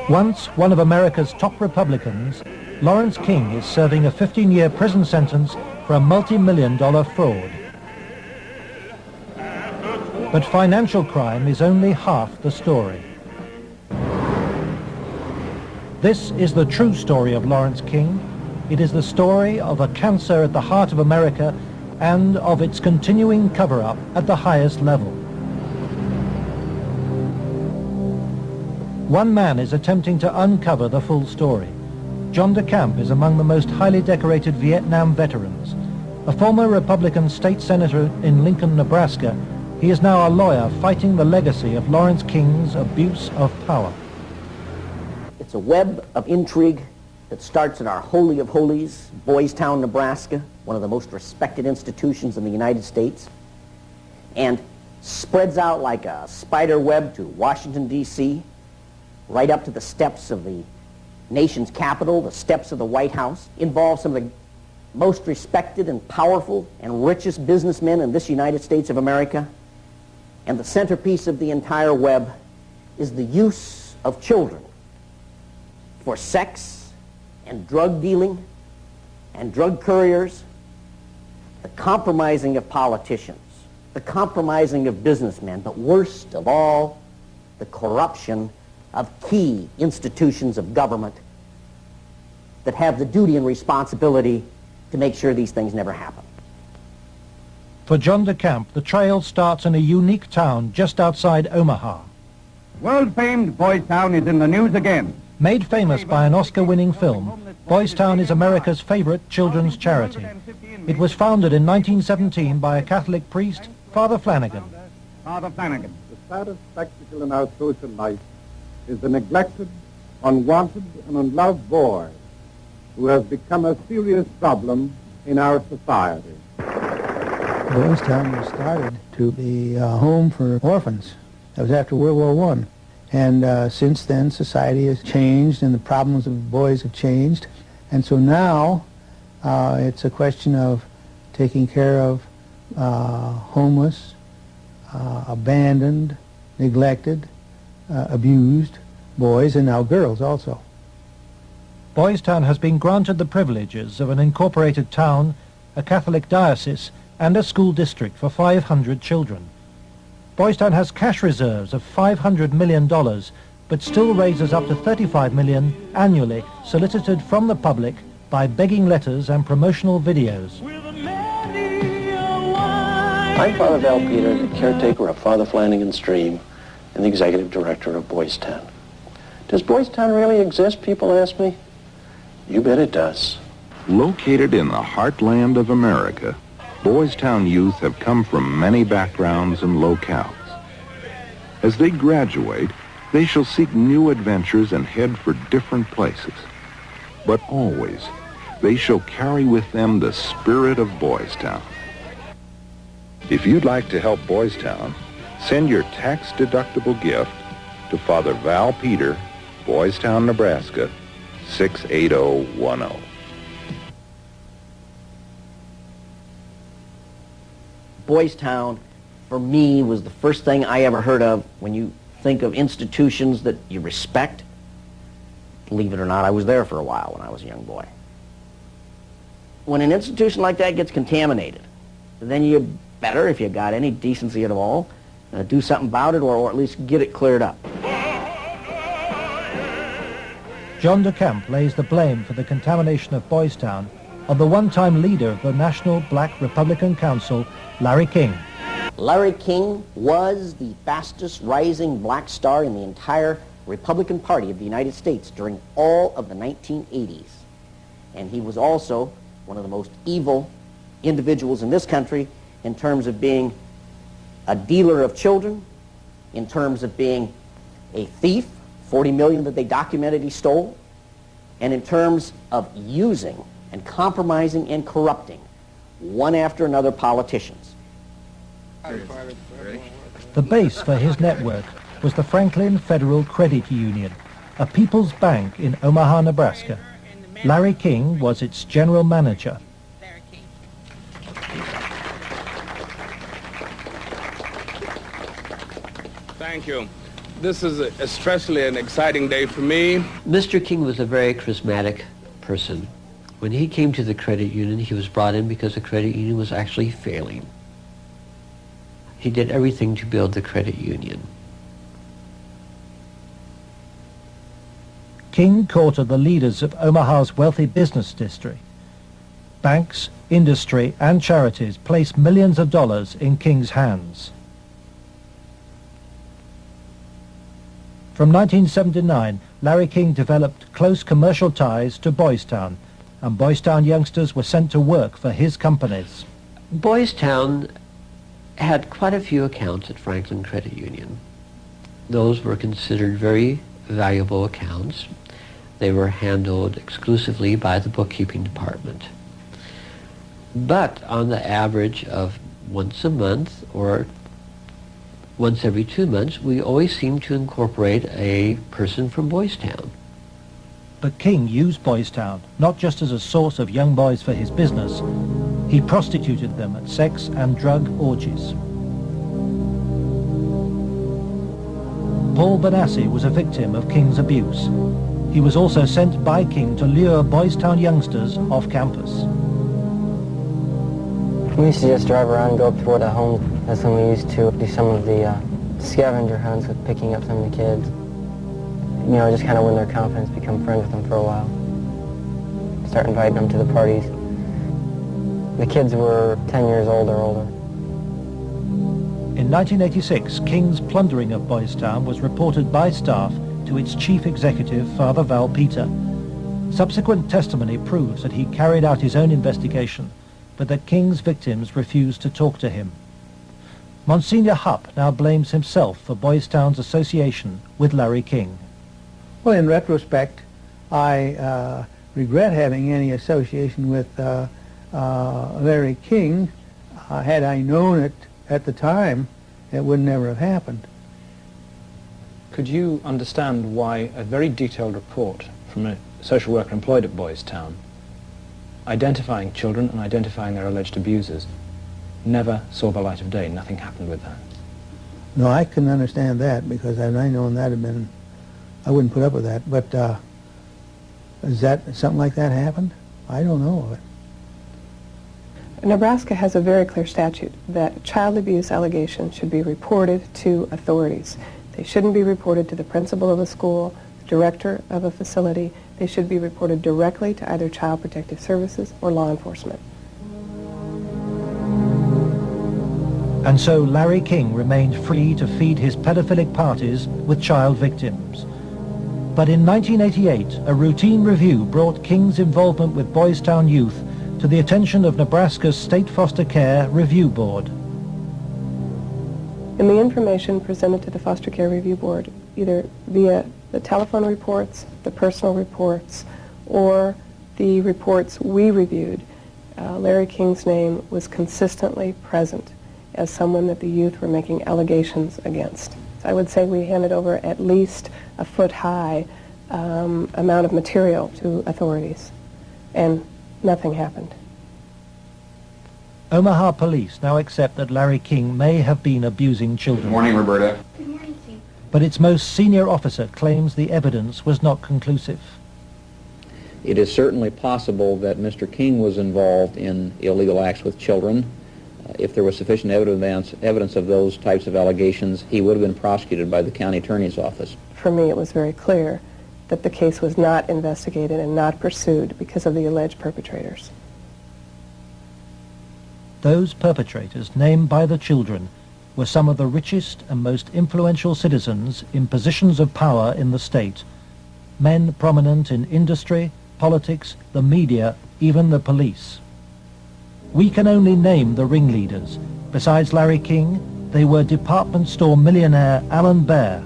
Once one of America's top Republicans, Lawrence King is serving a 15-year prison sentence for a multi-million-dollar fraud. But financial crime is only half the story. This is the true story of Lawrence King. It is the story of a cancer at the heart of America and of its continuing cover-up at the highest level. One man is attempting to uncover the full story. John DeCamp is among the most highly decorated Vietnam veterans. A former Republican state senator in Lincoln, Nebraska, he is now a lawyer fighting the legacy of Lawrence King's abuse of power. It's a web of intrigue that starts at our Holy of Holies, Boys Town, Nebraska, one of the most respected institutions in the United States, and spreads out like a spider web to Washington, D.C., right up to the steps of the nation's capital, the steps of the White House, involves some of the most respected and powerful and richest businessmen in this United States of America. And the centerpiece of the entire web is the use of children for sex and drug dealing and drug couriers, the compromising of politicians, the compromising of businessmen, but worst of all, the corruption of key institutions of government that have the duty and responsibility to make sure these things never happen. For John DeCamp, the trail starts in a unique town just outside Omaha. World-famed Boys Town is in the news again. Made famous by an Oscar-winning film, Boys Town is America's favorite children's charity. It was founded in 1917 by a Catholic priest, Father Flanagan. Father Flanagan. The saddest spectacle in our social life is the neglected, unwanted, and unloved boy who has become a serious problem in our society. Boys Town was started to be a home for orphans. That was after World War I. And since then, society has changed and the problems of boys have changed. And so now it's a question of taking care of homeless, abandoned, neglected, abused boys, and now girls also. Boys Town has been granted the privileges of an incorporated town, a Catholic diocese, and a school district for 500 children. Boys Town has cash reserves of $500 million, but still raises up to $35 million annually, solicited from the public by begging letters and promotional videos. I'm Father Val Peter, the caretaker of Father Flanagan's Stream and the executive director of Boys Town. Does Boys Town really exist, people ask me? You bet it does. Located in the heartland of America, Boys Town youth have come from many backgrounds and locales. As they graduate, they shall seek new adventures and head for different places. But always, they shall carry with them the spirit of Boys Town. If you'd like to help Boys Town, send your tax-deductible gift to Father Val Peter, Boys Town, Nebraska, 68010. Boys Town, for me, was the first thing I ever heard of when you think of institutions that you respect. Believe it or not, I was there for a while when I was a young boy. When an institution like that gets contaminated, then you better, if you got any decency at all, do something about it, or at least get it cleared up. John DeCamp lays the blame for the contamination of Boys Town on the one-time leader of the National Black Republican Council, Larry King. Larry King was the fastest rising black star in the entire Republican Party of the United States during all of the 1980s. And he was also one of the most evil individuals in this country in terms of being a dealer of children, in terms of being a thief, 40 million that they documented he stole, and in terms of using and compromising and corrupting one after another politicians. The base for his network was the Franklin Federal Credit Union, a people's bank in Omaha, Nebraska. Larry King was its general manager. Thank you. This is especially an exciting day for me. Mr. King was a very charismatic person. When he came to the credit union, he was brought in because the credit union was actually failing. He did everything to build the credit union. King courted the leaders of Omaha's wealthy business district. Banks, industry, and charities placed millions of dollars in King's hands. From 1979, Larry King developed close commercial ties to Boys Town, and Boys Town youngsters were sent to work for his companies. Boys Town had quite a few accounts at Franklin Credit Union. Those were considered very valuable accounts. They were handled exclusively by the bookkeeping department. But on the average of once a month or once every 2 months, we always seemed to incorporate a person from Boys Town. But King used Boys Town not just as a source of young boys for his business, he prostituted them at sex and drug orgies. Paul Benassi was a victim of King's abuse. He was also sent by King to lure Boys Town youngsters off campus. We used to just drive around and go up toward the home. That's when we used to do some of the scavenger hunts with picking up some of the kids. You know, just kind of win their confidence, become friends with them for a while. Start inviting them to the parties. The kids were 10 years old or older. In 1986, King's plundering of Boys Town was reported by staff to its chief executive, Father Val Peter. Subsequent testimony proves that he carried out his own investigation, but that King's victims refused to talk to him. Monsignor Hupp now blames himself for Boys Town's association with Larry King. Well, in retrospect, I regret having any association with Larry King. Had I known it at the time, it would never have happened. Could you understand why a very detailed report from a social worker employed at Boys Town, identifying children and identifying their alleged abusers, never saw the light of day? Nothing happened with that. No, I can understand that, because had I known that had been, I wouldn't put up with that. But is that something like that happened? I don't know of it. Nebraska has a very clear statute that child abuse allegations should be reported to authorities. They shouldn't be reported to the principal of a school, the director of a facility. They should be reported directly to either Child Protective Services or law enforcement. And so Larry King remained free to feed his pedophilic parties with child victims. But in 1988, a routine review brought King's involvement with Boys Town youth to the attention of Nebraska's State Foster Care Review Board. In the information presented to the Foster Care Review Board, either via the telephone reports, the personal reports, or the reports we reviewed, Larry King's name was consistently present as someone that the youth were making allegations against. So I would say we handed over at least a foot-high amount of material to authorities, and nothing happened. Omaha police now accept that Larry King may have been abusing children. Good morning, Roberta. Good morning, Chief. But its most senior officer claims the evidence was not conclusive. It is certainly possible that Mr. King was involved in illegal acts with children. If there was sufficient evidence of those types of allegations, he would have been prosecuted by the county attorney's office. For me, it was very clear that the case was not investigated and not pursued because of the alleged perpetrators. Those perpetrators, named by the children, were some of the richest and most influential citizens in positions of power in the state, men prominent in industry, politics, the media, even the police. We can only name the ringleaders. Besides Larry King, they were department store millionaire Alan Baer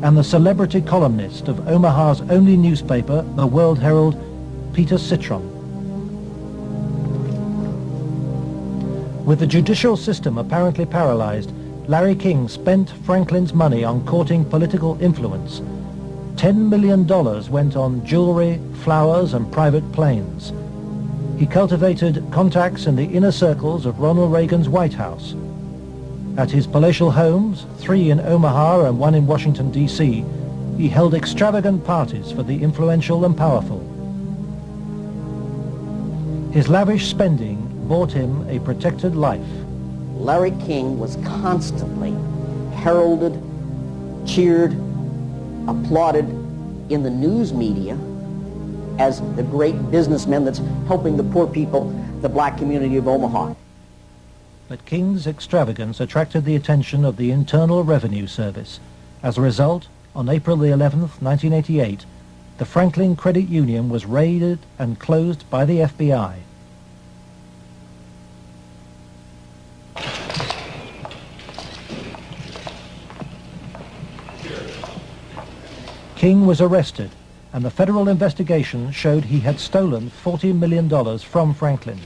and the celebrity columnist of Omaha's only newspaper, the World Herald, Peter Citron. With the judicial system apparently paralyzed, Larry King spent Franklin's money on courting political influence. $10 million went on jewelry, flowers, and private planes. He cultivated contacts in the inner circles of Ronald Reagan's White House. At his palatial homes, 3 in Omaha and 1 in Washington, D.C., he held extravagant parties for the influential and powerful. His lavish spending bought him a protected life. Larry King was constantly heralded, cheered, applauded in the news media as the great businessman that's helping the poor people, the black community of Omaha. But King's extravagance attracted the attention of the Internal Revenue Service. As a result, on April the 11th, 1988, the Franklin Credit Union was raided and closed by the FBI. King was arrested, and the federal investigation showed he had stolen $40 million from Franklin.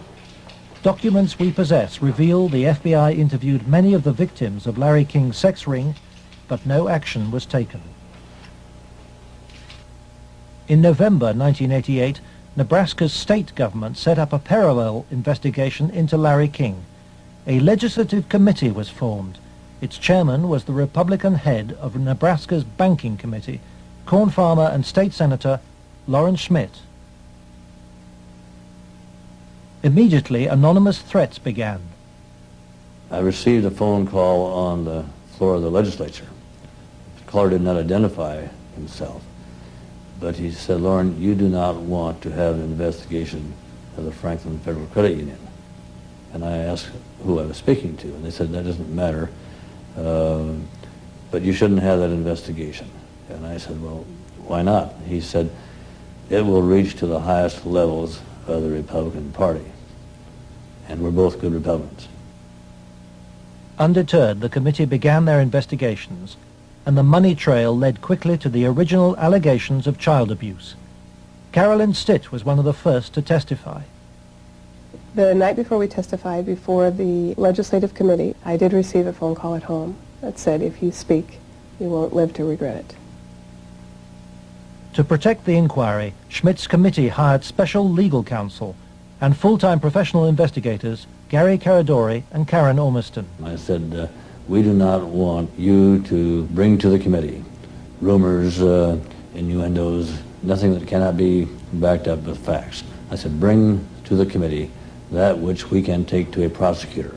Documents we possess reveal the FBI interviewed many of the victims of Larry King's sex ring, but no action was taken. In November 1988, Nebraska's state government set up a parallel investigation into Larry King. A legislative committee was formed. Its chairman was the Republican head of Nebraska's Banking Committee, corn farmer and state senator Lawrence Schmidt. Immediately, anonymous threats began. I received a phone call on the floor of the legislature. The caller did not identify himself, but he said, "Lauren, you do not want to have an investigation of the Franklin Federal Credit Union." And I asked who I was speaking to, and they said, "That doesn't matter, but you shouldn't have that investigation." And I said, "Well, why not?" He said, "It will reach to the highest levels of the Republican Party, and we're both good Republicans." Undeterred, the committee began their investigations, and the money trail led quickly to the original allegations of child abuse. Carolyn Stitt was one of the first to testify. The night before we testified before the legislative committee, I did receive a phone call at home that said, "If you speak, you won't live to regret it." To protect the inquiry, Schmidt's committee hired special legal counsel and full-time professional investigators Gary Caradori and Karen Ormiston. I said, "We do not want you to bring to the committee rumors, innuendos, nothing that cannot be backed up with facts." I said, "Bring to the committee that which we can take to a prosecutor."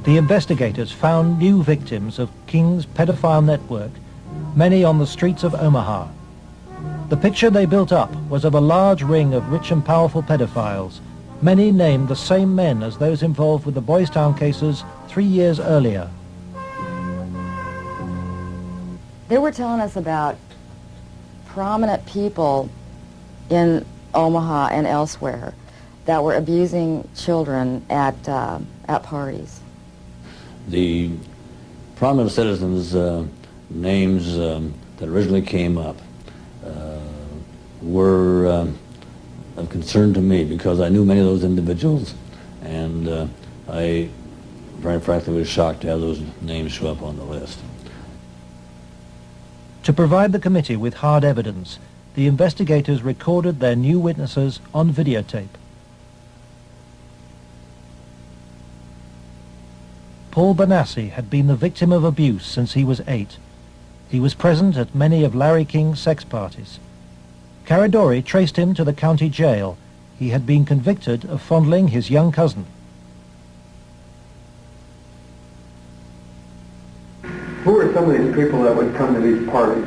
The investigators found new victims of King's pedophile network, many on the streets of Omaha. The picture they built up was of a large ring of rich and powerful pedophiles. Many named the same men as those involved with the Boys Town cases 3 years earlier. They were telling us about prominent people in Omaha and elsewhere that were abusing children at parties. The prominent citizens' names that originally came up were of concern to me because I knew many of those individuals, and I, very frankly, was shocked to have those names show up on the list. To provide the committee with hard evidence, the investigators recorded their new witnesses on videotape. Paul Benassi had been the victim of abuse since he was 8. He was present at many of Larry King's sex parties. Caradori traced him to the county jail. He had been convicted of fondling his young cousin. some of these people that would come to these parties?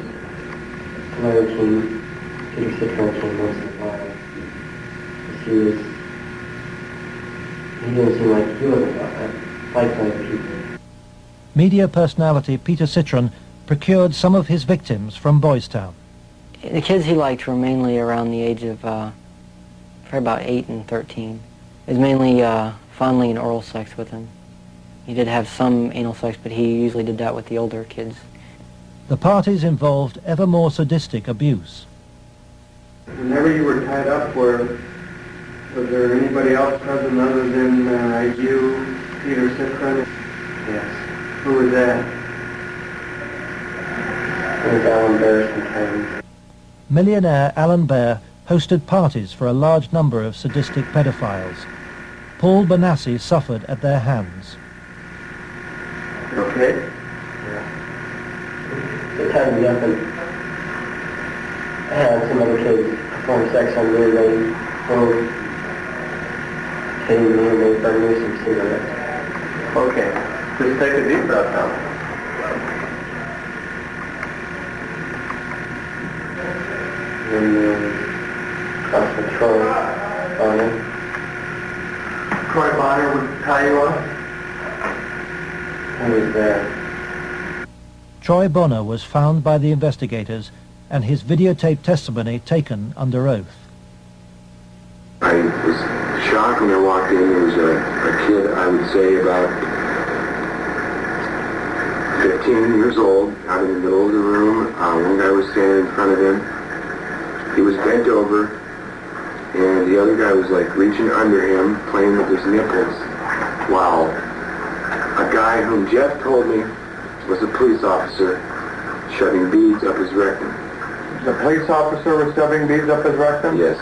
Larry King, Peter Citron once in a while. He didn't seem like he wasn't like people. Media personality Peter Citron procured some of his victims from Boys Town. The kids he liked were mainly around the age of probably about 8 and 13. It was mainly fondling and oral sex with them. He did have some anal sex, but he usually did that with the older kids. The parties involved ever more sadistic abuse. Whenever you were tied up, was there anybody else present other than you, Peter Citron? Yes. Who was that? It was Alan Bear sometimes. Millionaire Alan Bear hosted parties for a large number of sadistic pedophiles. Paul Benassi suffered at their hands. You okay? Yeah. They tied me up and I had some other kids perform sex on me and they came me and they burned me some cigarettes. Okay. Just take a deep breath now. And across from Troy Bonner. Troy Bonner would tie you up? He was there. Troy Bonner was found by the investigators and his videotape testimony taken under oath. I was shocked when I walked in. There was a kid, I would say about 15 years old, out in the middle of the room. One guy was standing in front of him. He was bent over, and the other guy was like reaching under him, playing with his nipples, while a guy whom Jeff told me was a police officer shoving beads up his rectum. The police officer was shoving beads up his rectum? Yes.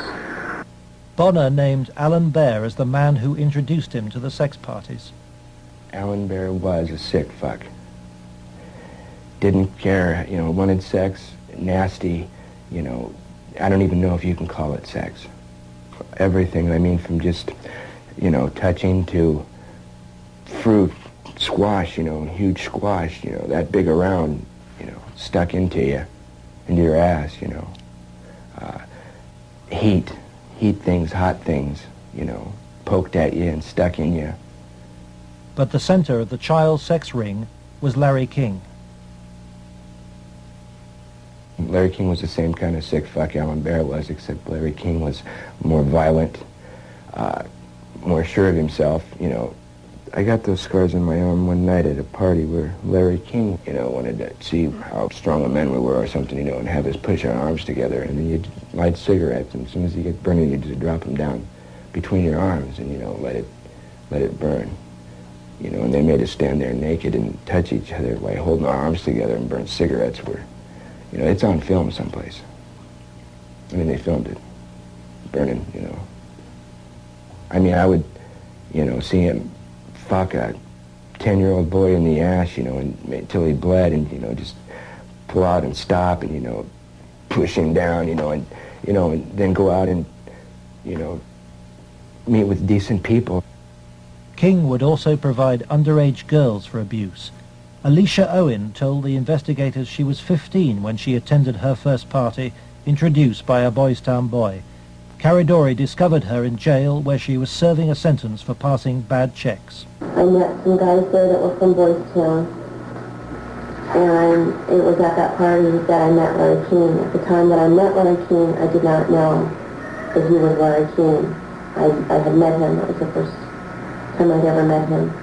Bonner named Alan Bear as the man who introduced him to the sex parties. Alan Bear was a sick fuck. Didn't care, wanted sex, nasty, I don't even know if you can call it sex. Everything, I mean, from just, touching to fruit, squash, huge squash, that big around, stuck into you, into your ass, heat things, hot things, poked at you and stuck in you. But the center of the child sex ring was Larry King. Larry King was the same kind of sick fuck Alan Bear was, except Larry King was more violent, more sure of himself. I got those scars on my arm one night at a party where Larry King, wanted to see how strong a men we were or something, and have us push our arms together, and then you'd light cigarettes, and as soon as you get burning, you just drop them down between your arms and, let it burn. And they made us stand there naked and touch each other while holding our arms together and burn cigarettes where, it's on film someplace. I mean, they filmed it, burning, I mean, I would, see him fuck a 10-year-old boy in the ass, until he bled and, just pull out and stop and, push him down, and then go out and, meet with decent people. King would also provide underage girls for abuse. Alicia Owen told the investigators she was 15 when she attended her first party, introduced by a Boys Town boy. Caridori discovered her in jail where she was serving a sentence for passing bad checks. I met some guys there that were from Boys Town, and it was at that party that I met Larry King. At the time that I met Larry King, I did not know that he was Larry King. I had met him. That was the first time I'd ever met him.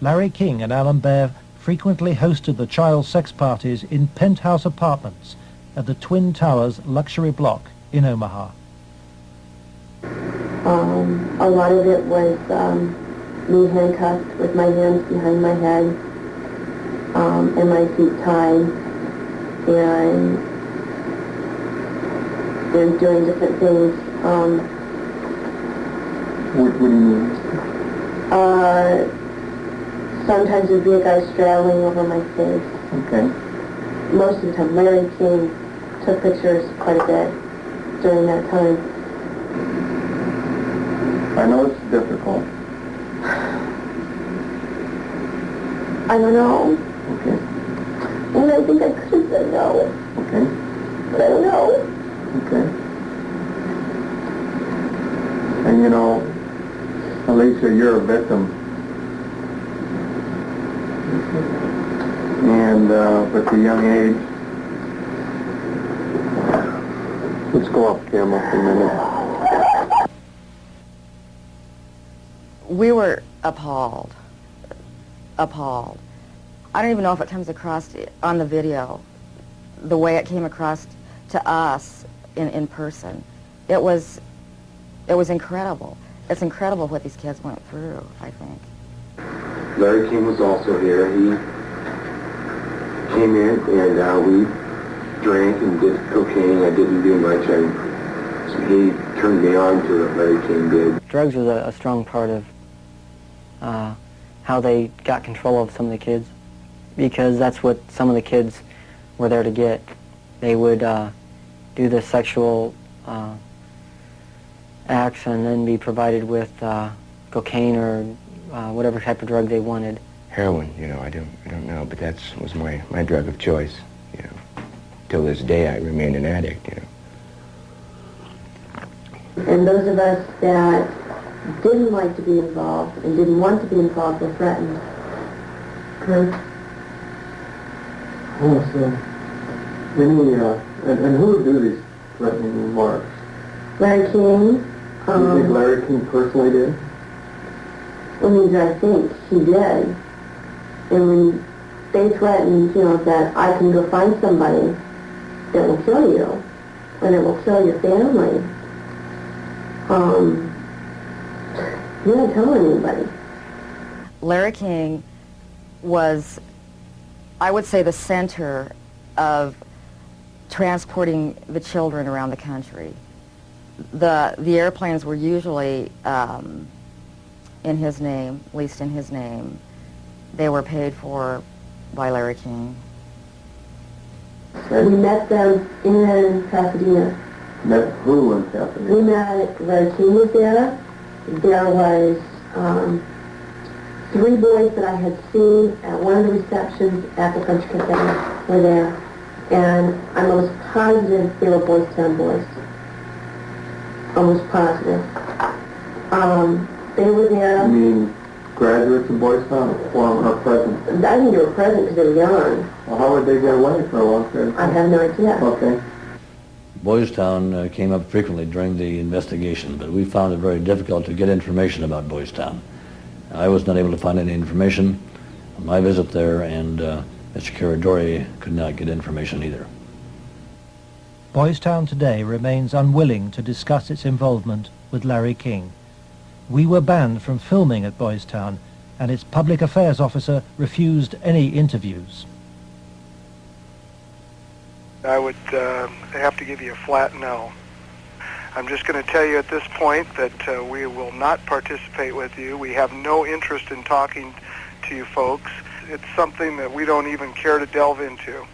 Larry King and Alan Bear frequently hosted the child sex parties in penthouse apartments at the Twin Towers luxury block in Omaha. A lot of it was me handcuffed with my hands behind my head and my feet tied and doing different things. What do you mean? Sometimes there'd be a guy straddling over my face. Okay. Most of the time, Larry King took pictures quite a bit during that time. I know it's difficult. I don't know. Okay. And I think I could have said no. Okay. But I don't know. Okay. And you know, Alicia, you're a victim. And at the young age, let's go off camera for a minute. We were appalled. Appalled. I don't even know if it comes across on the video, the way it came across to us in person. It was incredible. It's incredible what these kids went through, I think. Larry King was also here. He came in and we drank and did cocaine. I didn't do much. He turned me on to what Larry King did. Drugs was a strong part of how they got control of some of the kids, because that's what some of the kids were there to get. They would do the sexual acts and then be provided with cocaine or whatever type of drug they wanted. Heroin, you know, I don't know, but that was my drug of choice, you know. Till this day, I remain an addict, you know. And those of us that didn't like to be involved and didn't want to be involved were threatened. Okay. Oh, so, and who would do these threatening remarks? Larry King. Do you think Larry King personally did? I mean, I think he did. And when they threatened, you know, that I can go find somebody that will kill you, and it will kill your family, you're not telling anybody. Larry King was, I would say, the center of transporting the children around the country. The airplanes were usually in his name, at least in his name. They were paid for by Larry King. We met them in Pasadena. Met who in Pasadena? We met, Larry King was there. There was 3 boys that I had seen at one of the receptions at the French Cafe were there. And I'm almost positive they were Boys Town boys. Almost positive. They were there. You mean graduates of Boys Town or present? I think they were present because they were young. Well, how would they get away for a long period of time? I have no idea. Okay. Boys Town came up frequently during the investigation, but we found it very difficult to get information about Boys Town. I was not able to find any information on my visit there, and Mr. Caradori could not get information either. Boys Town today remains unwilling to discuss its involvement with Larry King. We were banned from filming at Boys Town, and its public affairs officer refused any interviews. I would have to give you a flat no. I'm just going to tell you at this point that we will not participate with you. We have no interest in talking to you folks. It's something that we don't even care to delve into.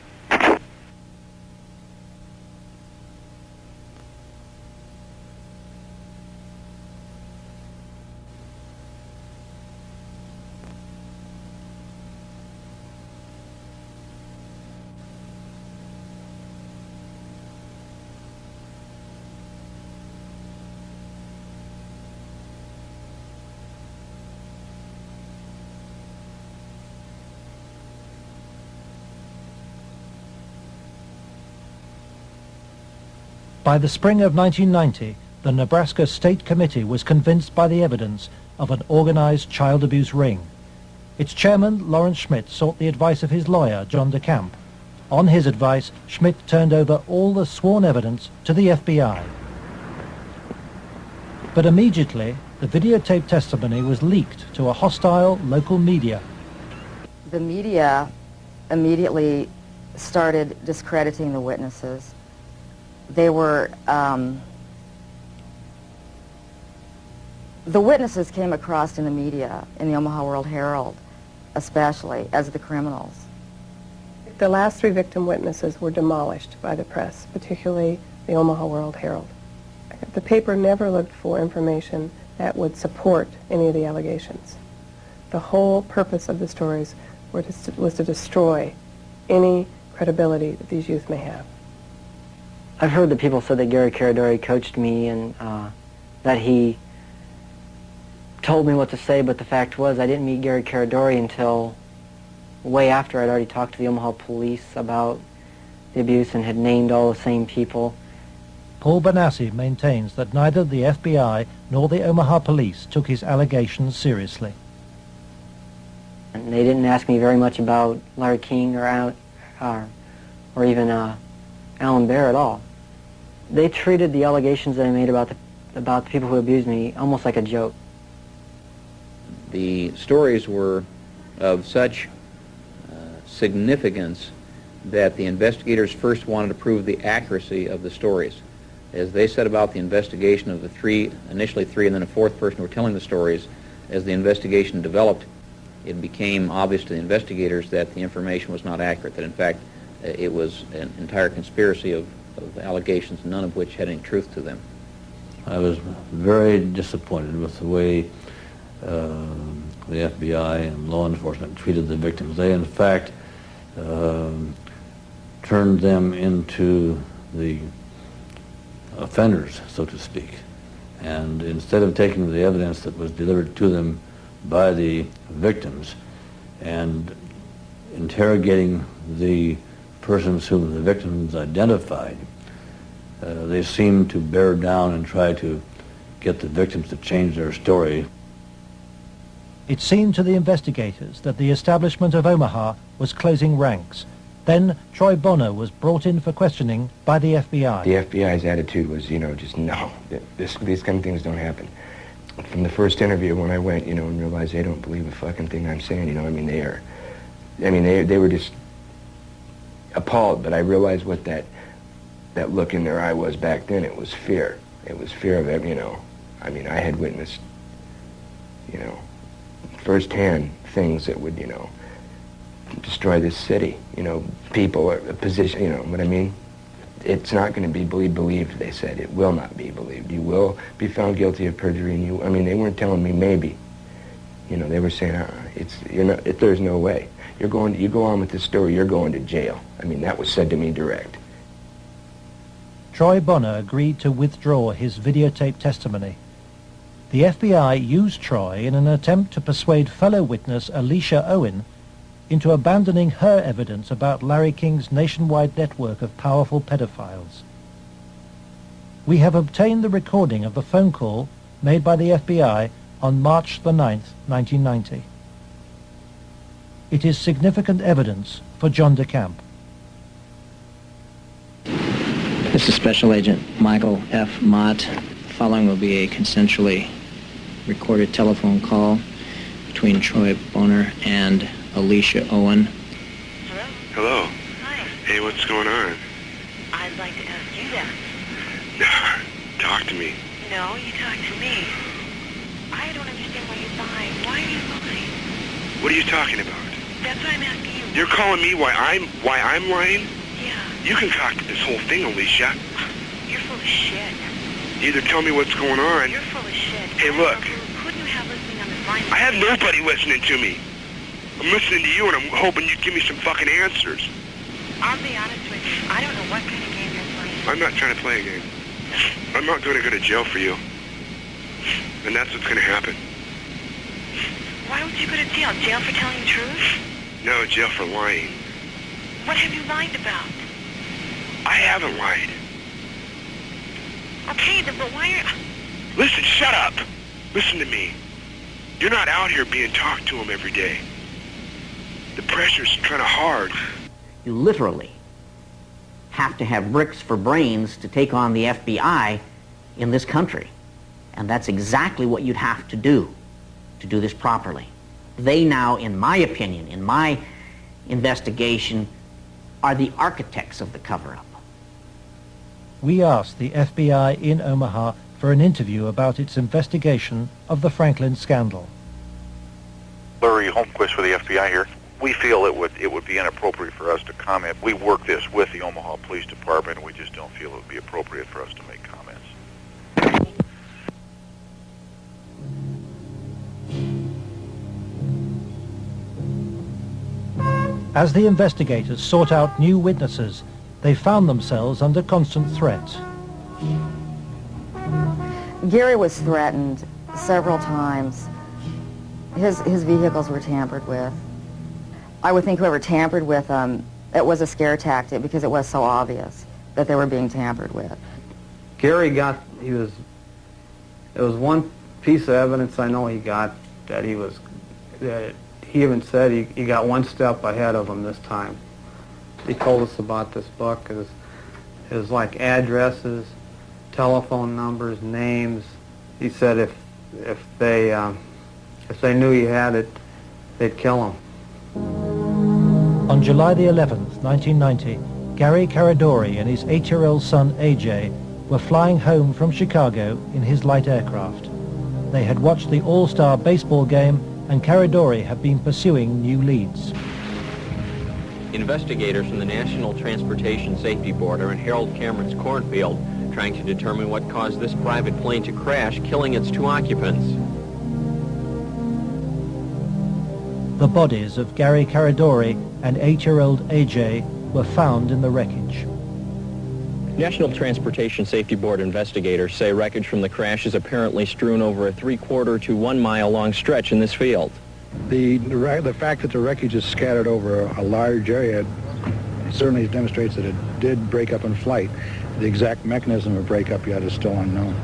By the spring of 1990, the Nebraska State Committee was convinced by the evidence of an organized child abuse ring. Its chairman, Lawrence Schmidt, sought the advice of his lawyer, John DeCamp. On his advice, Schmidt turned over all the sworn evidence to the FBI. But immediately, the videotape testimony was leaked to a hostile local media. The media immediately started discrediting the witnesses. They were, the witnesses came across in the media, in the Omaha World Herald, especially, as the criminals. The last 3 victim witnesses were demolished by the press, particularly the Omaha World Herald. The paper never looked for information that would support any of the allegations. The whole purpose of the stories was to destroy any credibility that these youth may have. I've heard that people said that Gary Caradori coached me and that he told me what to say, but the fact was I didn't meet Gary Caradori until way after I'd already talked to the Omaha police about the abuse and had named all the same people. Paul Benassi maintains that neither the FBI nor the Omaha police took his allegations seriously. And they didn't ask me very much about Larry King or even Alan Baer at all. They treated the allegations that I made about the people who abused me almost like a joke. The stories were of such significance that the investigators first wanted to prove the accuracy of the stories. As they set about the investigation of the three, initially three and then a fourth person who were telling the stories, as the investigation developed, it became obvious to the investigators that the information was not accurate, that in fact it was an entire conspiracy of allegations, none of which had any truth to them. I was very disappointed with the way the FBI and law enforcement treated the victims. They, in fact, turned them into the offenders, so to speak. And instead of taking the evidence that was delivered to them by the victims and interrogating the persons whom the victims identified, they seemed to bear down and try to get the victims to change their story. It seemed to the investigators that the establishment of Omaha was closing ranks. Then Troy Bonner was brought in for questioning by the FBI. The FBI's attitude was, just no, these kind of things don't happen. From the first interview when I went, and realized they don't believe a fucking thing I'm saying, they were just appalled, but I realized what that look in their eye was back then. It was fear. It was fear of it, I had witnessed, firsthand things that would, destroy this city, people, a position, what I mean? It's not going to be believed, they said. It will not be believed. You will be found guilty of perjury, and they weren't telling me maybe. They were saying, there's no way. You go on with this story, you're going to jail. That was said to me direct. Troy Bonner agreed to withdraw his videotape testimony. The FBI used Troy in an attempt to persuade fellow witness Alicia Owen into abandoning her evidence about Larry King's nationwide network of powerful pedophiles. We have obtained the recording of the phone call made by the FBI on March the 9th, 1990. It is significant evidence for John DeCamp. This is Special Agent Michael F. Mott. Following will be a consensually recorded telephone call between Troy Bonner and Alicia Owen. Hello? Hi. Hey, what's going on? I'd like to ask you that. Talk to me. No, you talk to me. I don't understand why you're lying. Why are you lying? What are you talking about? That's what I'm asking you. You're calling me why I'm lying? Yeah. You concocted this whole thing, Alicia. You're full of shit. Either tell me what's going on. You're full of shit. Hey, look. Who do you have listening on this line? I have nobody listening to me. I'm listening to you, and I'm hoping you'd give me some fucking answers. I'll be honest with you. I don't know what kind of game you're playing. I'm not trying to play a game. I'm not going to go to jail for you. And that's what's going to happen. Why would you go to jail? Jail for telling the truth? No, jail for lying. What have you lied about? I haven't lied. Okay, then, but why are... Listen, shut up. Listen to me. You're not out here being talked to them every day. The pressure's kind of hard. You literally have to have bricks for brains to take on the FBI in this country. And that's exactly what you'd have to do this properly. They now, in my opinion, in my investigation, are the architects of the cover-up. We asked the FBI in Omaha for an interview about its investigation of the Franklin scandal. Larry Holmquist with the FBI here. We feel it would be inappropriate for us to comment. We work this with the Omaha Police Department, and we just don't feel it would be appropriate for us to make comments. As the investigators sought out new witnesses, they found themselves under constant threat. Gary was threatened several times. His vehicles were tampered with. I would think whoever tampered with them, it was a scare tactic because it was so obvious that they were being tampered with. Gary got, there was one piece of evidence I know he got that he even said he got one step ahead of him this time. He told us about this book. It was like addresses, telephone numbers, names. He said if they knew he had it, they'd kill him. On July the 11th, 1990, Gary Caradori and his 8-year-old son AJ were flying home from Chicago in his light aircraft. They had watched the All-Star baseball game, and Caradori had been pursuing new leads. Investigators from the National Transportation Safety Board are in Harold Cameron's cornfield trying to determine what caused this private plane to crash, killing its 2 occupants. The bodies of Gary Caradori and 8-year-old AJ were found in the wreckage. National Transportation Safety Board investigators say wreckage from the crash is apparently strewn over a 3/4 to 1 mile long stretch in this field. The fact that the wreckage is scattered over a large area certainly demonstrates that it did break up in flight. The exact mechanism of breakup yet is still unknown.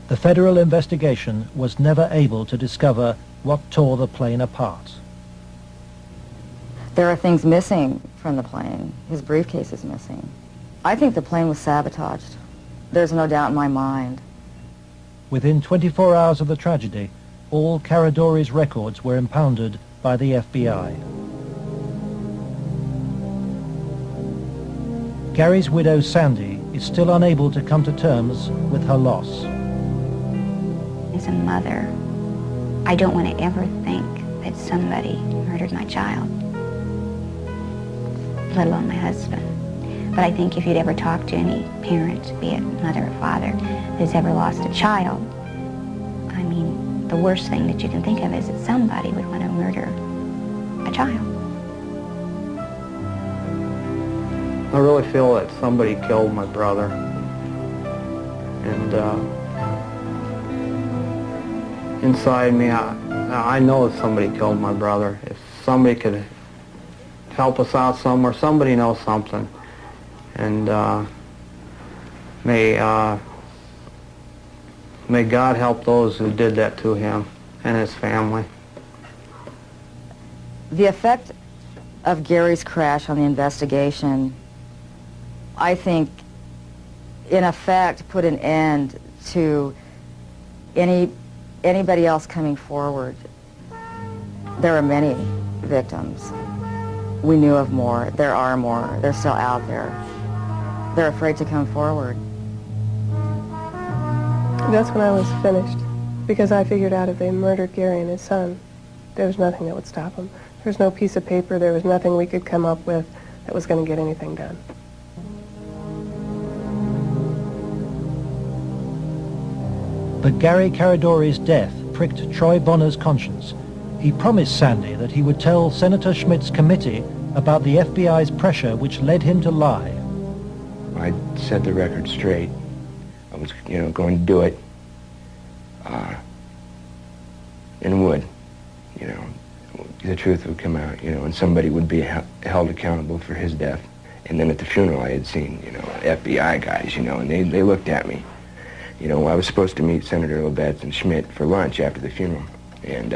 The federal investigation was never able to discover what tore the plane apart. There are things missing from the plane. His briefcase is missing. I think the plane was sabotaged. There's no doubt in my mind. Within 24 hours of the tragedy, all Caradori's records were impounded by the FBI. Gary's widow, Sandy, is still unable to come to terms with her loss. As a mother, I don't want to ever think that somebody murdered my child, let alone my husband. But I think if you'd ever talk to any parent, be it mother or father, who's ever lost a child, I mean, the worst thing that you can think of is that somebody would want to murder a child. I really feel that somebody killed my brother. And inside me, I know that somebody killed my brother. If somebody could help us out somewhere, somebody knows something. And may God help those who did that to him and his family. The effect of Gary's crash on the investigation, I think, in effect, put an end to anybody else coming forward. There are many victims. We knew of more. There are more. They're still out there. They're afraid to come forward. That's when I was finished, because I figured out if they murdered Gary and his son, there was nothing that would stop them. There was no piece of paper. There was nothing we could come up with that was going to get anything done. But Gary Caradori's death pricked Troy Bonner's conscience. He promised Sandy that he would tell Senator Schmidt's committee about the FBI's pressure which led him to lie. I set the record straight. I was, going to do it. And would, the truth would come out, and somebody would be held accountable for his death. And then at the funeral I had seen, FBI guys, and they looked at me. I was supposed to meet Senator Labetz and Schmidt for lunch after the funeral. And,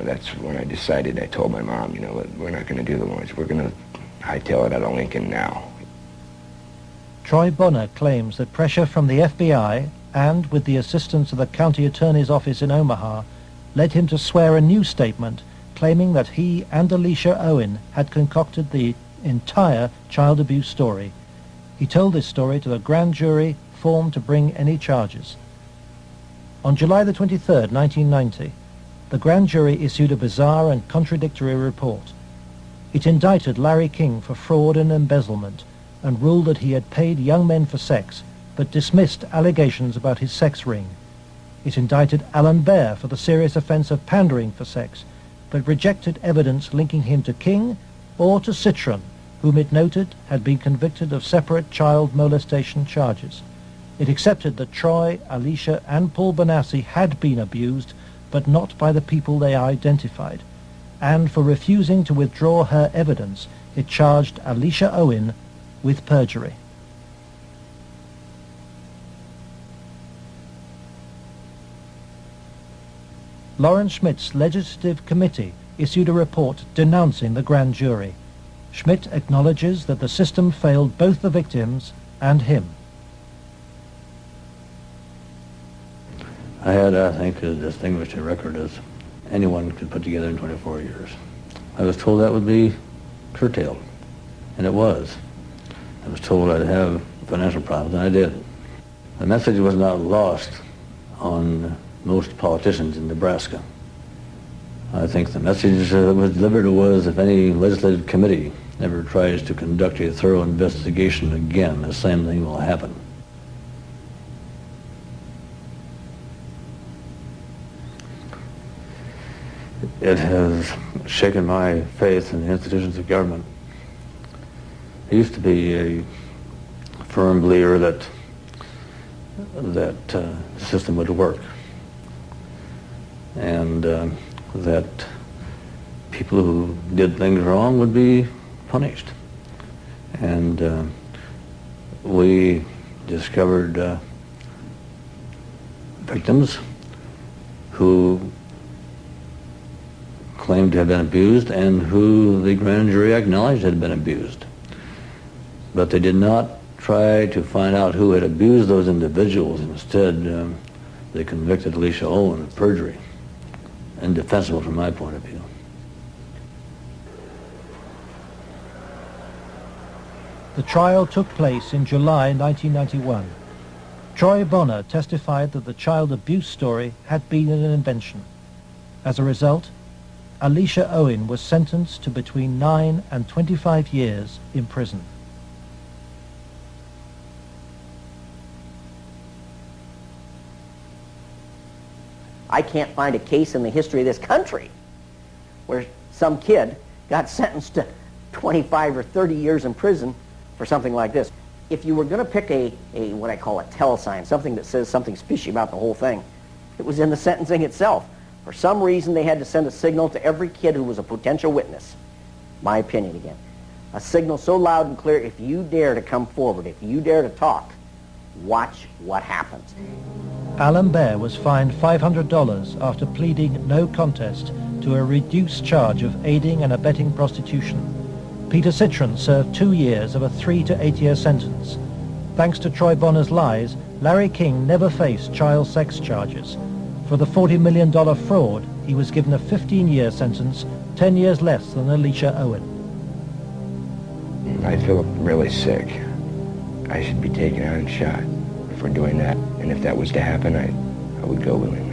that's when I decided, I told my mom, we're not going to do the lunch. We're going to hightail it out of Lincoln now. Troy Bonner claims that pressure from the FBI and with the assistance of the county attorney's office in Omaha led him to swear a new statement claiming that he and Alicia Owen had concocted the entire child abuse story. He told this story to the grand jury formed to bring any charges. On July the 23rd, 1990, the grand jury issued a bizarre and contradictory report. It indicted Larry King for fraud and embezzlement and ruled that he had paid young men for sex, but dismissed allegations about his sex ring. It indicted Alan Baer for the serious offense of pandering for sex, but rejected evidence linking him to King or to Citron, whom it noted had been convicted of separate child molestation charges. It accepted that Troy, Alicia, and Paul Bonassi had been abused, but not by the people they identified. And for refusing to withdraw her evidence, it charged Alicia Owen with perjury. Lawrence Schmidt's legislative committee issued a report denouncing the grand jury. Schmidt acknowledges that the system failed both the victims and him. I had, I think, as distinguished a record as anyone could put together in 24 years. I was told that would be curtailed, and it was. I was told I'd have financial problems, and I did. The message was not lost on most politicians in Nebraska. I think the message that was delivered was, if any legislative committee ever tries to conduct a thorough investigation again, the same thing will happen. It has shaken my faith in the institutions of government. I used to be a firm believer that the system would work, and that people who did things wrong would be punished. And we discovered victims who claimed to have been abused and who the grand jury acknowledged had been abused. But they did not try to find out who had abused those individuals. Instead, they convicted Alicia Owen of perjury. Indefensible from my point of view. The trial took place in July 1991. Troy Bonner testified that the child abuse story had been an invention. As a result, Alicia Owen was sentenced to between 9 and 25 years in prison. I can't find a case in the history of this country where some kid got sentenced to 25 or 30 years in prison for something like this. If you were going to pick a what I call a telesign, something that says something's fishy about the whole thing, it was in the sentencing itself. For some reason, they had to send a signal to every kid who was a potential witness. My opinion again. A signal so loud and clear, if you dare to come forward, if you dare to talk, watch what happens. Alan Baer was fined $500 after pleading no contest to a reduced charge of aiding and abetting prostitution. Peter Citron served 2 years of a 3 to 8 year sentence. Thanks to Troy Bonner's lies, Larry King never faced child sex charges. For the $40 million fraud, he was given a 15-year sentence, 10 years less than Alicia Owen. I feel really sick. I should be taken out and shot for doing that. And if that was to happen, I would go willingly.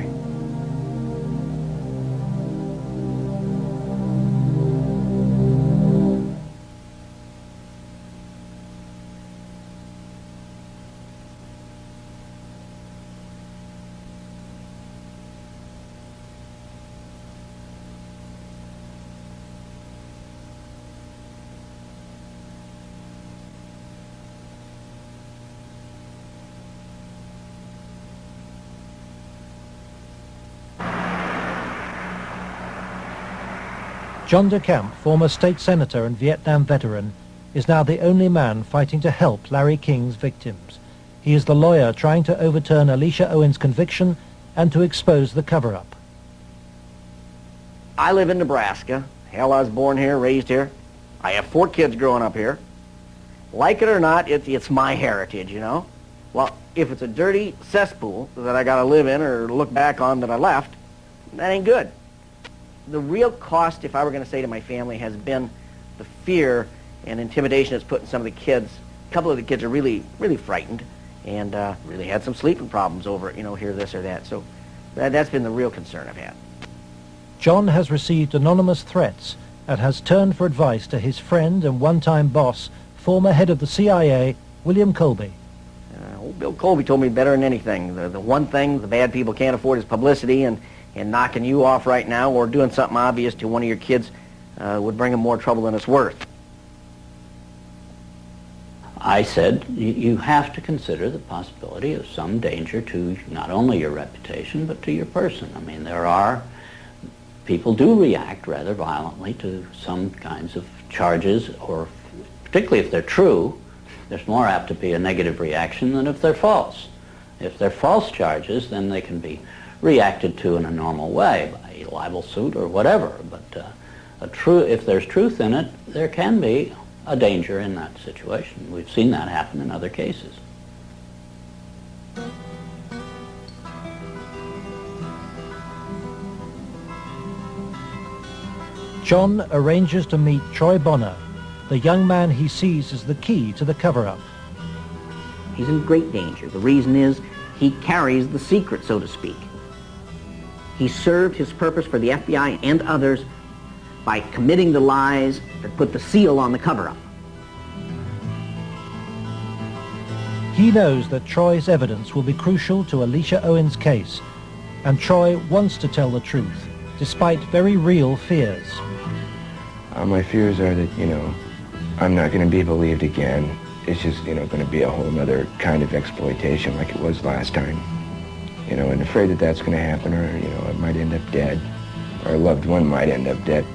John DeCamp, former state senator and Vietnam veteran, is now the only man fighting to help Larry King's victims. He is the lawyer trying to overturn Alicia Owen's conviction and to expose the cover-up. I live in Nebraska. Hell, I was born here, raised here. I have 4 kids growing up here. Like it or not, it's my heritage, you know? Well, if it's a dirty cesspool that I got to live in or look back on that I left, that ain't good. The real cost, if I were going to say to my family, has been the fear and intimidation it's put in some of the kids. A couple of the kids are really, really frightened and really had some sleeping problems over it, you know, hear this or that. So that's been the real concern I've had. John has received anonymous threats and has turned for advice to his friend and one-time boss, former head of the CIA, William Colby. Old Bill Colby told me better than anything. The one thing the bad people can't afford is publicity, and knocking you off right now or doing something obvious to one of your kids would bring him more trouble than it's worth. I said, you have to consider the possibility of some danger to not only your reputation, but to your person. I mean, people do react rather violently to some kinds of charges, or particularly if they're true, there's more apt to be a negative reaction than if they're false. If they're false charges, then they can be reacted to in a normal way, by a libel suit or whatever. But if there's truth in it, there can be a danger in that situation. We've seen that happen in other cases. John arranges to meet Troy Bonner, the young man he sees as the key to the cover-up. He's in great danger. The reason is he carries the secret, so to speak. He served his purpose for the FBI and others by committing the lies that put the seal on the cover-up. He knows that Troy's evidence will be crucial to Alicia Owen's case, and Troy wants to tell the truth, despite very real fears. My fears are that, I'm not going to be believed again. It's just, going to be a whole other kind of exploitation like it was last time. And afraid that that's going to happen, or, I might end up dead, or a loved one might end up dead.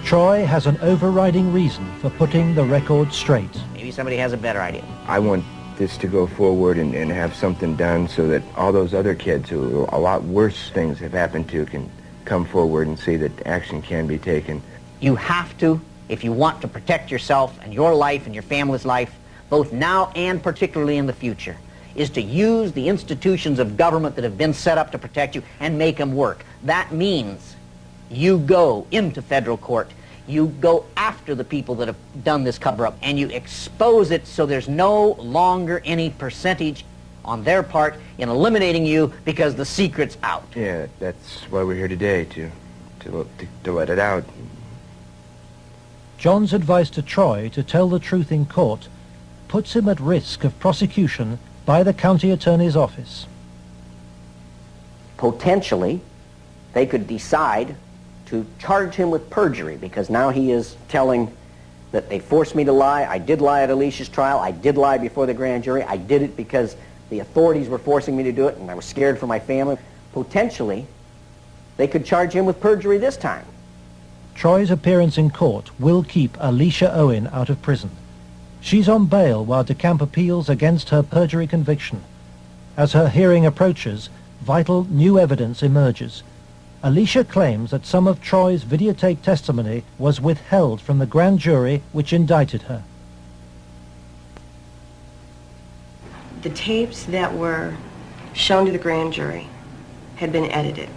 Troy has an overriding reason for putting the record straight. Maybe somebody has a better idea. I want this to go forward and have something done so that all those other kids who a lot worse things have happened to can come forward and see that action can be taken. You have to, if you want to protect yourself and your life and your family's life, both now and particularly in the future, is to use the institutions of government that have been set up to protect you and make them work. That means you go into federal court, you go after the people that have done this cover-up, and you expose it so there's no longer any percentage on their part in eliminating you because the secret's out. Yeah, that's why we're here today, to let it out. John's advice to Troy to tell the truth in court puts him at risk of prosecution by the county attorney's office. Potentially, they could decide to charge him with perjury, because now he is telling that they forced me to lie. I did lie at Alicia's trial. I did lie before the grand jury. I did it because the authorities were forcing me to do it, and I was scared for my family. Potentially, they could charge him with perjury this time. Troy's appearance in court will keep Alicia Owen out of prison. She's on bail while DeCamp appeals against her perjury conviction. As her hearing approaches, vital new evidence emerges. Alicia claims that some of Troy's videotape testimony was withheld from the grand jury which indicted her. The tapes that were shown to the grand jury had been edited.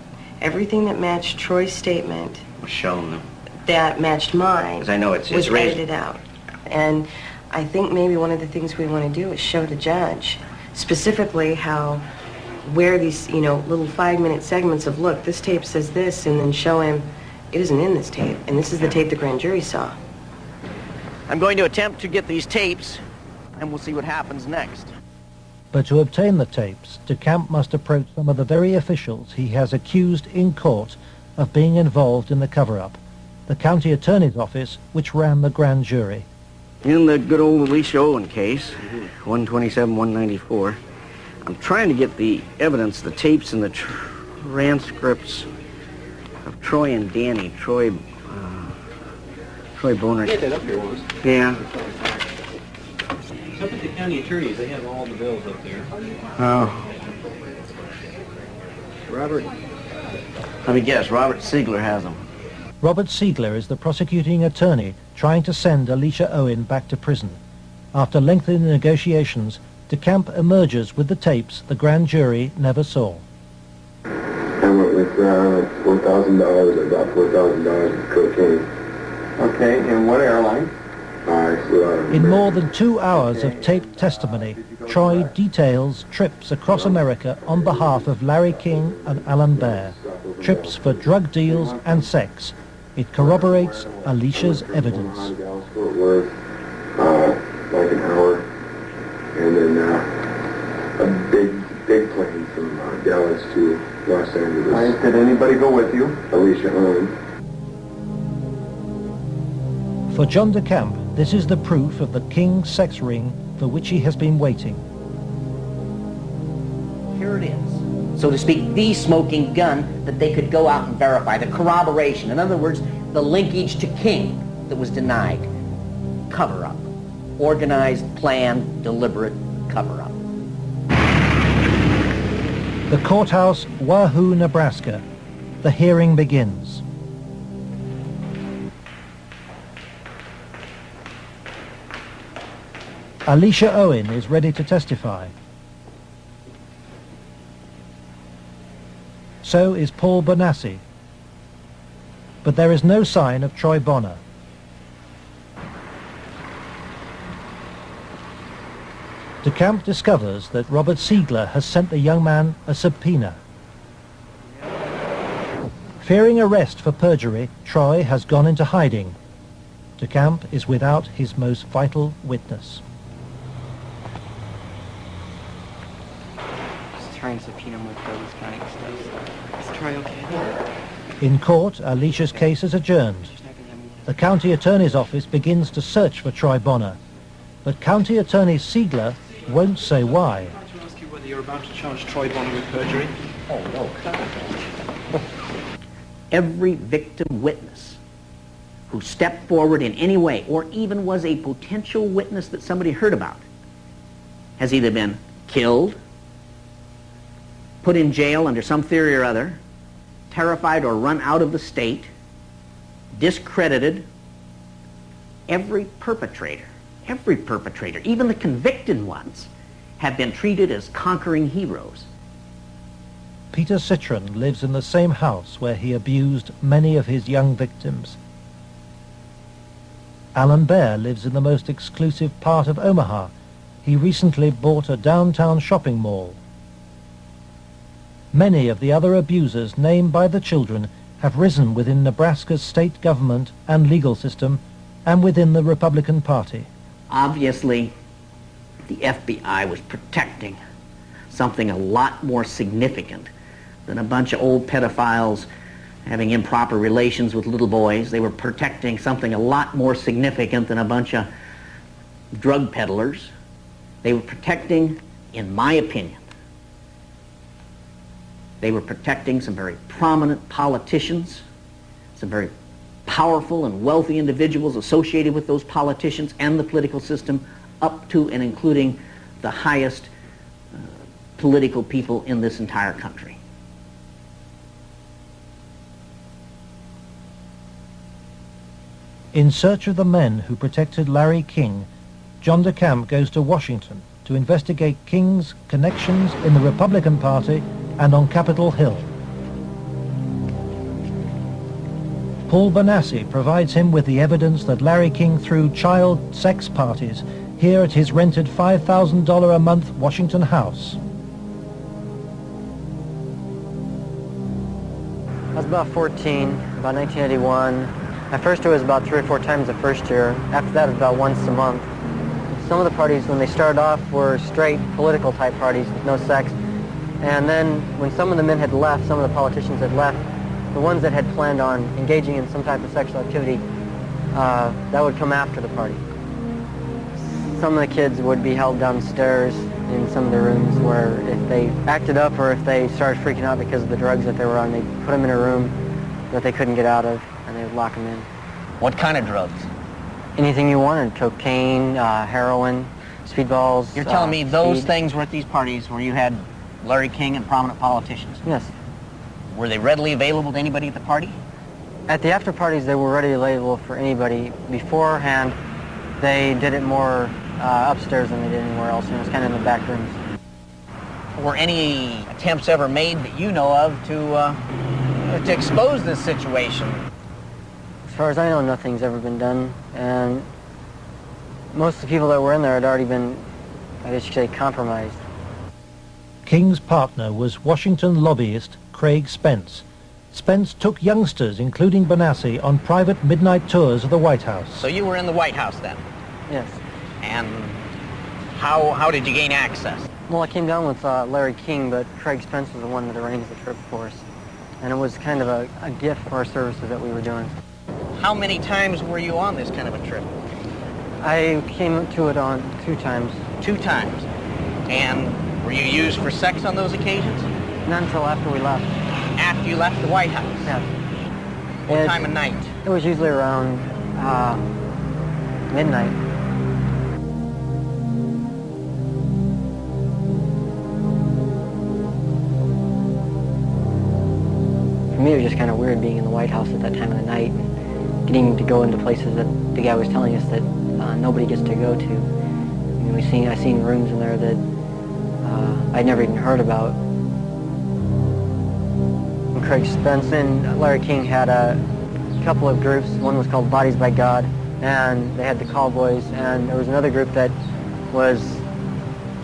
Everything that matched Troy's statement Was shown them. that matched mine 'Cause I know it's was raised. edited out. And I think maybe one of the things we want to do is show the judge specifically where these, little 5-minute segments of, look, this tape says this, and then show him it isn't in this tape, and this is the tape the grand jury saw. I'm going to attempt to get these tapes, and we'll see what happens next. But to obtain the tapes, DeCamp must approach some of the very officials he has accused in court of being involved in the cover-up, the county attorney's office which ran the grand jury. In the good old Alicia Owen case, 127-194, I'm trying to get the evidence, the tapes and the transcripts of Troy and Danny. Troy Bonner. Get that up here once. Yeah. It's up at the county attorneys. They have all the bills up there. Oh. Robert. Let me guess, Robert Siegler has them. Robert Siegler is the prosecuting attorney trying to send Alicia Owen back to prison. After lengthy negotiations, DeCamp emerges with the tapes the grand jury never saw. I went with $4,000. I bought $4,000 of cocaine. Okay, and what airline? In more than 2 hours of taped testimony, Troy details trips across America on behalf of Larry King and Alan Baer. Trips for drug deals and sex. It corroborates Alicia's evidence. Fort Worth, like an hour, and then a big plane from Dallas to Los Angeles. Did anybody go with you? Alicia Owen. For John de Camp, this is the proof of the King sex ring for which he has been waiting. Here it is, so to speak, the smoking gun that they could go out and verify, the corroboration. In other words, the linkage to King that was denied. Cover-up. Organized, planned, deliberate cover-up. The courthouse, Wahoo, Nebraska. The hearing begins. Alicia Owen is ready to testify. So is Paul Bonassi. But there is no sign of Troy Bonner. De Camp discovers that Robert Siegler has sent the young man a subpoena. Fearing arrest for perjury, Troy has gone into hiding. De Camp is without his most vital witness. Try and subpoena him with those kind of stuff. Is Troy okay? In court, Alicia's case is adjourned. The county attorney's office begins to search for Troy Bonner, but County Attorney Siegler won't say why. I'd like to ask you whether you're about to charge Troy Bonner with perjury. Oh, no. Every victim witness who stepped forward in any way, or even was a potential witness that somebody heard about, has either been killed, put in jail under some theory or other, terrified or run out of the state, discredited. Every perpetrator, even the convicted ones, have been treated as conquering heroes. Peter Citron lives in the same house where he abused many of his young victims. Alan Baer lives in the most exclusive part of Omaha. He recently bought a downtown shopping mall. Many of the other abusers named by the children have risen within Nebraska's state government and legal system and within the Republican Party. Obviously, the FBI was protecting something a lot more significant than a bunch of old pedophiles having improper relations with little boys. They were protecting something a lot more significant than a bunch of drug peddlers. They were protecting, in my opinion, they were protecting some very prominent politicians, some very powerful and wealthy individuals associated with those politicians and the political system, up to and including the highest political people in this entire country. In search of the men who protected Larry King, John de Camp goes to Washington to investigate King's connections in the Republican Party and on Capitol Hill. Paul Bonassi provides him with the evidence that Larry King threw child sex parties here at his rented $5,000 a month Washington house. I was about 14, about 1981. At first it was about 3 or 4 times the first year. After that it was about once a month. Some of the parties, when they started off, were straight political type parties with no sex. And then when some of the men had left, some of the politicians had left, the ones that had planned on engaging in some type of sexual activity, that would come after the party. Some of the kids would be held downstairs in some of the rooms where if they acted up or if they started freaking out because of the drugs that they were on, they'd put them in a room that they couldn't get out of, and they would lock them in. What kind of drugs? Anything you wanted: cocaine, heroin, speedballs. You're telling me those speed. things were at these parties where you had Larry King and prominent politicians? Yes. Were they readily available to anybody at the party? At the after parties, they were readily available for anybody. Beforehand, they did it more upstairs than they did anywhere else, and it was kind of in the back rooms. Were any attempts ever made that you know of to expose this situation? As far as I know, nothing's ever been done, and most of the people that were in there had already been, I guess you could say, compromised. King's partner was Washington lobbyist Craig Spence. Spence took youngsters, including Bonassi, on private midnight tours of the White House. So you were in the White House then? Yes. And how did you gain access? Well, I came down with Larry King, but Craig Spence was the one that arranged the trip for us. And it was kind of a gift for our services that we were doing. How many times were you on this kind of a trip? I came to it on 2 times. 2 times. And were you used for sex on those occasions? Not until after we left. After you left the White House? Yeah. What time of night? It was usually around midnight. For me, it was just kind of weird being in the White House at that time of the night and getting to go into places that the guy was telling us that nobody gets to go to. I mean, I seen rooms in there that I'd never even heard about. And Craig Spence and Larry King had a couple of groups. One was called Bodies by God, and they had the Cowboys, and there was another group that was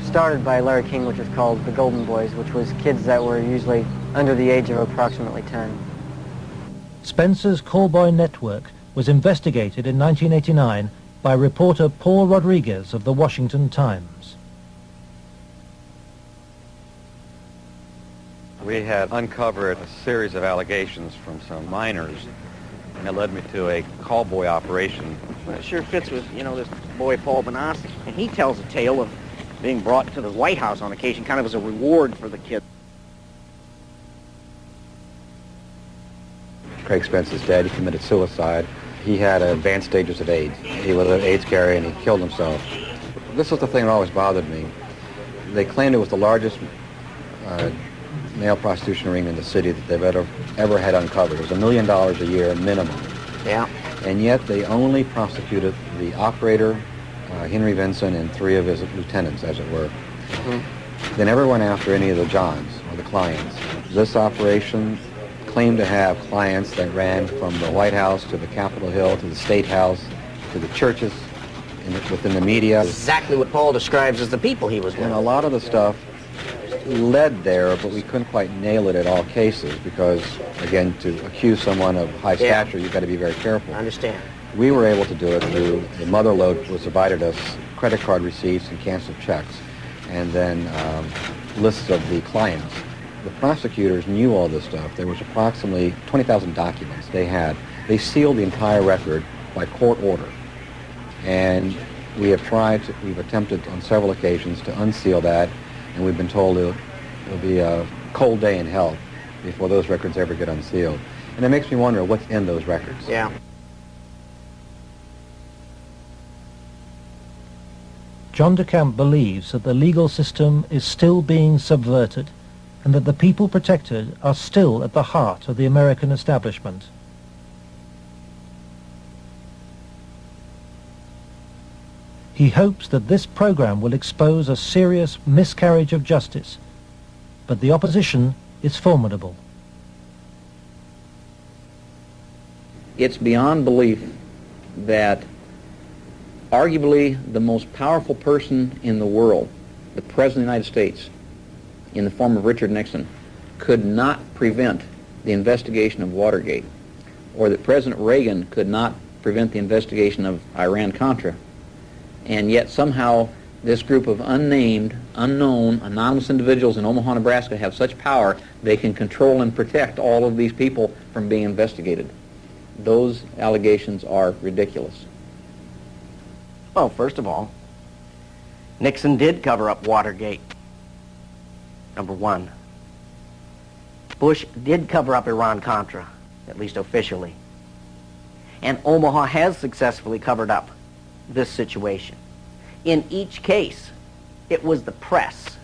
started by Larry King, which was called the Golden Boys, which was kids that were usually under the age of approximately 10. Spencer's callboy network was investigated in 1989 by reporter Paul Rodriguez of the Washington Times. We had uncovered a series of allegations from some minors, and it led me to a callboy operation. Well, it sure fits with, this boy Paul Benassi. And he tells a tale of being brought to the White House on occasion, kind of as a reward for the kid. Craig Spence's dad, he committed suicide. He had advanced stages of AIDS. He was an AIDS carrier and he killed himself. This was the thing that always bothered me. They claimed it was the largest male prostitution ring in the city that they've ever had uncovered. It was $1 million a year minimum. Yeah. And yet they only prosecuted the operator, Henry Vinson, and 3 of his lieutenants, as it were. Mm-hmm. They never went after any of the Johns or the clients. This operation claimed to have clients that ran from the White House to the Capitol Hill to the State House to the churches within the media. Exactly what Paul describes as the people he was with. And a lot of the stuff led there, but we couldn't quite nail it at all cases because, again, to accuse someone of high stature, you've got to be very careful. I understand. We were able to do it through the mother lode was provided us credit card receipts and canceled checks, and then lists of the clients. The prosecutors knew all this stuff. There was approximately 20,000 documents they had. They sealed the entire record by court order. And we've attempted on several occasions to unseal that, and we've been told it'll be a cold day in hell before those records ever get unsealed. And it makes me wonder what's in those records. Yeah. John DeCamp believes that the legal system is still being subverted and that the people protected are still at the heart of the American establishment. He hopes that this program will expose a serious miscarriage of justice, but the opposition is formidable. It's beyond belief that arguably the most powerful person in the world, the President of the United States, in the form of Richard Nixon, could not prevent the investigation of Watergate, or that President Reagan could not prevent the investigation of Iran-Contra, and yet somehow this group of unnamed, unknown, anonymous individuals in Omaha, Nebraska have such power they can control and protect all of these people from being investigated. Those allegations are ridiculous. Well, first of all, Nixon did cover up Watergate. Number one. Bush did cover up Iran-Contra, at least officially. And Omaha has successfully covered up this situation. In each case, it was the press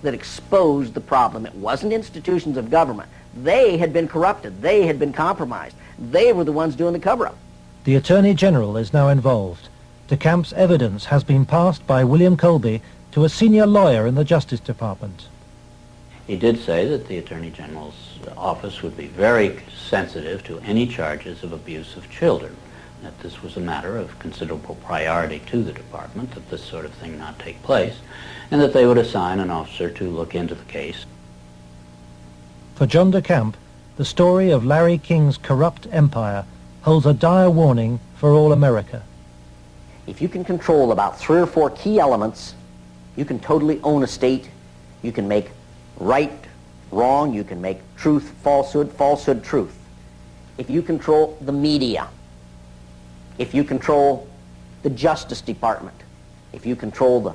that exposed the problem. It wasn't institutions of government. They had been corrupted. They had been compromised. They were the ones doing the cover-up. The Attorney General is now involved. DeCamp's evidence has been passed by William Colby to a senior lawyer in the Justice Department. He did say that the Attorney General's office would be very sensitive to any charges of abuse of children, that this was a matter of considerable priority to the department, that this sort of thing not take place, and that they would assign an officer to look into the case. For John DeCamp, the story of Larry King's corrupt empire holds a dire warning for all America. If you can control about 3 or 4 key elements, you can totally own a state. You can make right wrong. You can make truth falsehood, falsehood truth. If you control the media, if you control the Justice Department, if you control the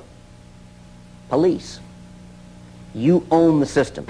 police, you own the system.